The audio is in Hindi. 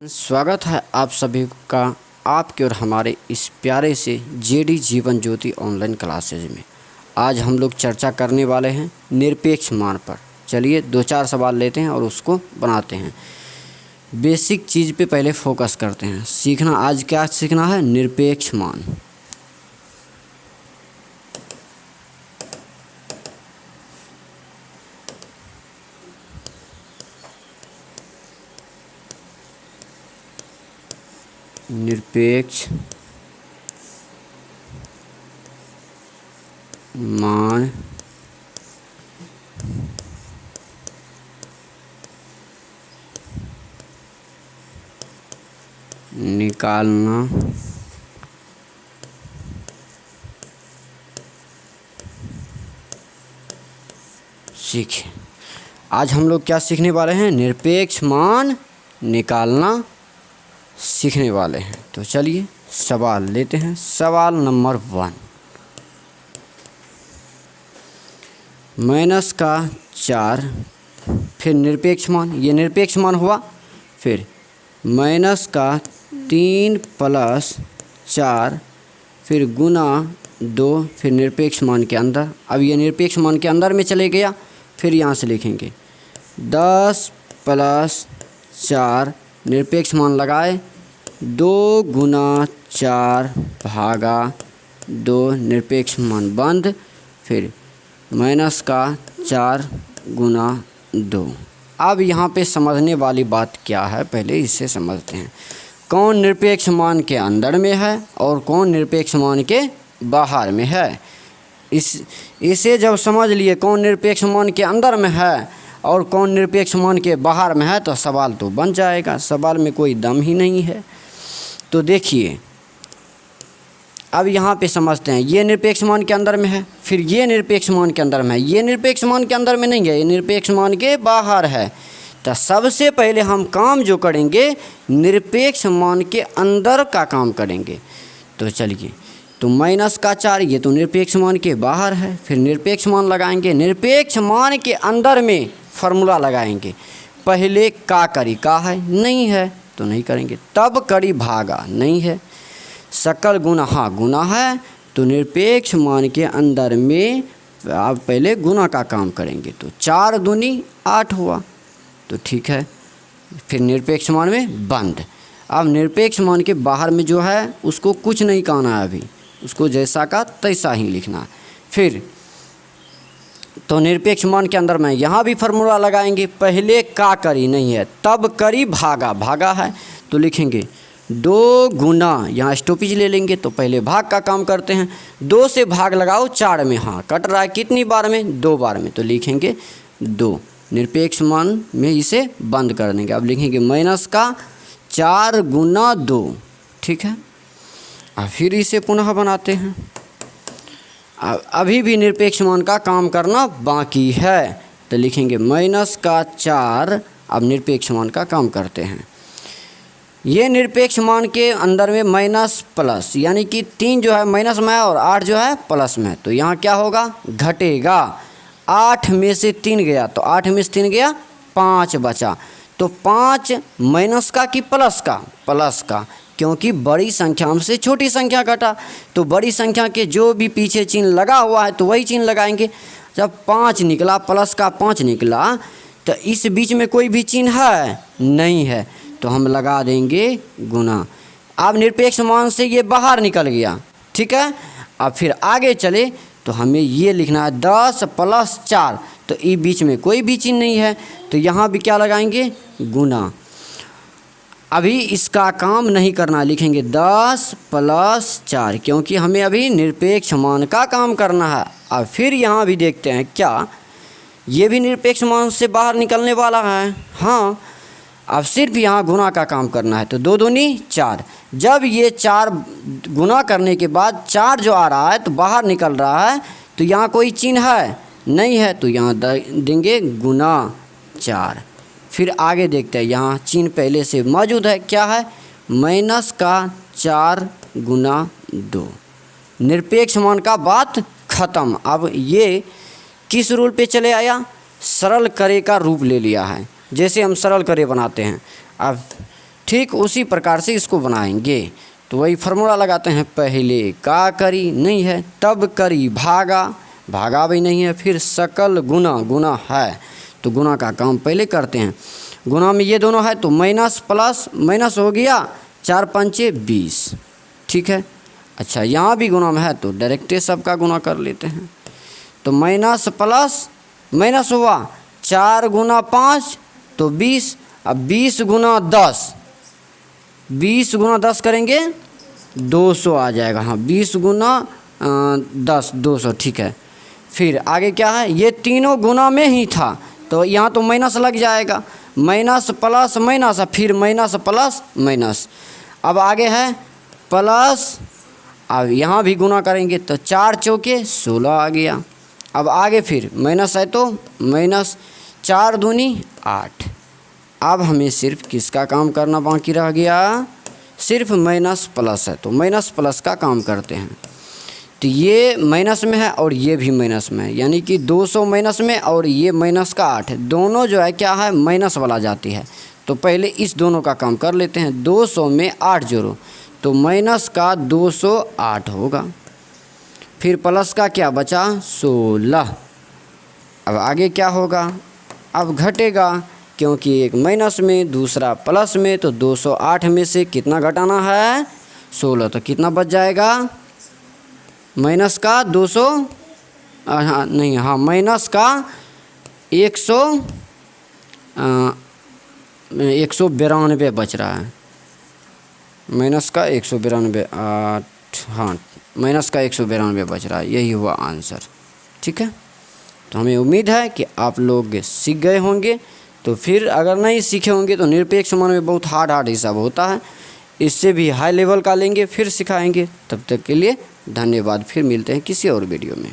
स्वागत है आप सभी का आपके और हमारे इस प्यारे से JD Jeevan Jyoti online classes में। आज हम लोग चर्चा करने वाले हैं निरपेक्ष मान पर। चलिए 2-4 सवाल लेते हैं और उसको बनाते हैं। बेसिक चीज़ पे पहले फोकस करते हैं। सीखना आज क्या सीखना है? निरपेक्ष मान। निरपेक्ष मान निकालना सीखें। आज हम लोग क्या सीखने वाले हैं? निरपेक्ष मान निकालना सीखने वाले हैं। तो चलिए सवाल लेते हैं। सवाल नंबर 1, माइनस का 4 फिर निरपेक्ष मान, ये निरपेक्ष मान हुआ। फिर माइनस का 3 प्लस 4 फिर गुना 2 फिर निरपेक्ष मान के अंदर। अब ये निरपेक्ष मान के अंदर में चले गया। फिर यहाँ से लिखेंगे 10 प्लस 4 निरपेक्ष मान लगाए 2 गुना 4 भागा 2 निरपेक्ष मान बंद। फिर माइनस का 4 गुना 2। अब यहाँ पे समझने वाली बात क्या है, पहले इसे समझते हैं। कौन निरपेक्ष मान के अंदर में है और कौन निरपेक्ष मान के बाहर में है। इसे जब समझ लिए कौन निरपेक्ष मान के अंदर में है और कौन निरपेक्ष मान के बाहर में है, तो सवाल तो बन जाएगा। सवाल में कोई दम ही नहीं है। तो देखिए अब यहाँ पे समझते हैं। ये निरपेक्ष मान के अंदर में है, फिर ये निरपेक्ष मान के अंदर में है। ये निरपेक्ष मान के अंदर में नहीं है, ये निरपेक्ष मान के बाहर है। तो सबसे पहले हम काम जो करेंगे निरपेक्ष मान के अंदर का काम करेंगे। तो चलिए, तो माइनस का 4 ये तो निरपेक्ष मान के बाहर है। फिर निरपेक्ष मान लगाएंगे, निरपेक्ष मान के अंदर में फार्मूला लगाएंगे। पहले का करी, का है नहीं है तो नहीं करेंगे। तब करी भागा नहीं है। सकल गुना, हाँ गुना है तो निरपेक्ष मान के अंदर में आप पहले गुना का काम करेंगे। तो 4 दूनी 8 हुआ, तो ठीक है। फिर निरपेक्ष मान में बंद। अब निरपेक्ष मान के बाहर में जो है उसको कुछ नहीं कहना है, अभी उसको जैसा का तैसा ही लिखना। फिर तो निरपेक्ष मान के अंदर में यहाँ भी फार्मूला लगाएंगे। पहले का करी नहीं है, तब करी भागा, भागा है तो लिखेंगे 2 गुना, यहाँ स्टॉपेज ले लेंगे तो पहले भाग का काम करते हैं। 2 से भाग लगाओ 4 में, हाँ कट रहा है कितनी बार में? 2 बार में, तो लिखेंगे 2। निरपेक्ष मान में इसे बंद कर देंगे। अब लिखेंगे माइनस का 4 गुना 2, ठीक है। अब फिर इसे पुनः बनाते हैं। अभी भी निरपेक्ष मान का काम करना बाकी है, तो लिखेंगे माइनस का 4। अब निरपेक्ष मान का काम करते हैं। ये निरपेक्ष मान के अंदर में माइनस प्लस, यानी कि 3 जो है माइनस में है और 8 जो है प्लस में है। तो यहाँ क्या होगा? घटेगा। 8 में से 3 गया तो 8 में से 3 गया 5 बचा। तो 5 माइनस का कि प्लस का? प्लस का, क्योंकि बड़ी संख्या से छोटी संख्या घटा। तो बड़ी संख्या के जो भी पीछे चिन्ह लगा हुआ है तो वही चिन्ह लगाएंगे। जब 5 निकला, प्लस का 5 निकला, तो इस बीच में कोई भी चिन्ह है नहीं है, तो हम लगा देंगे गुना। अब निरपेक्ष मान से ये बाहर निकल गया, ठीक है। अब फिर आगे चले तो हमें ये लिखना है 10 प्लस 4, तो ये बीच में कोई भी चिन्ह नहीं है, तो यहाँ भी क्या लगाएंगे? गुना। अभी इसका काम नहीं करना, लिखेंगे 10 प्लस 4, क्योंकि हमें अभी निरपेक्ष मान का काम करना है। अब फिर यहाँ भी देखते हैं क्या ये भी निरपेक्ष मान से बाहर निकलने वाला है? हाँ। अब सिर्फ यहाँ गुना का काम करना है, तो 2 दूनी 4। जब ये 4 गुना करने के बाद 4 जो आ रहा है तो बाहर निकल रहा है, तो यहाँ कोई चिन्ह है नहीं है, तो यहाँ देंगे गुना 4। फिर आगे देखते हैं, यहाँ चिन्ह पहले से मौजूद है, क्या है? माइनस का 4 गुना 2। निरपेक्ष मान का बात ख़त्म। अब ये किस रूल पे चले आया? सरल करे का रूप ले लिया है। जैसे हम सरल करे बनाते हैं। अब ठीक उसी प्रकार से इसको बनाएंगे। तो वही फार्मूला लगाते हैं, पहले का करी नहीं है, तब करी भागा, भागा भी नहीं है, फिर सकल गुना, गुना है तो गुना का काम पहले करते हैं। गुना में ये दोनों है तो माइनस प्लस माइनस हो गया, 4 पंचे 20, ठीक है। अच्छा यहाँ भी गुना में है तो डायरेक्टे सबका गुना कर लेते हैं। तो माइनस प्लस माइनस हुआ, 4 गुना 5 तो 20, अब 20 गुना 10, 20 गुना 10 करेंगे 200 आ जाएगा। हाँ 20 गुना 10 200, ठीक है। फिर आगे क्या है, ये तीनों गुना में ही था तो यहाँ तो माइनस लग जाएगा, माइनस प्लस माइनस, फिर माइनस प्लस माइनस। अब आगे है प्लस, अब यहाँ भी गुना करेंगे तो 4 चौके 16 आ गया। अब आगे फिर माइनस है तो माइनस, 4 दूनी 8। अब हमें सिर्फ किसका काम करना बाकी रह गया, सिर्फ माइनस प्लस है तो माइनस प्लस का काम करते हैं। तो ये माइनस में है और ये भी माइनस में है, यानी कि 200 माइनस में और ये माइनस का 8, दोनों जो है क्या है माइनस वाला जाती है। तो पहले इस दोनों का काम कर लेते हैं। 200 में 8 जोड़ो तो माइनस का 208 होगा, फिर प्लस का क्या बचा 16। अब आगे क्या होगा, अब घटेगा क्योंकि एक माइनस में दूसरा प्लस में, तो 208 में से कितना घटाना है 16, तो कितना बच जाएगा माइनस का 200, हाँ नहीं, हाँ माइनस का 192 बच रहा है, माइनस का 192, हाँ माइनस का 192 बच रहा है, यही हुआ आंसर, ठीक है। तो हमें उम्मीद है कि आप लोग सीख गए होंगे। तो फिर अगर नहीं सीखे होंगे तो निरपेक्ष मान में बहुत हार्ड हिसाब होता है, इससे भी हाई लेवल का लेंगे फिर सिखाएंगे। तब तक के लिए धन्यवाद, फिर मिलते हैं किसी और वीडियो में।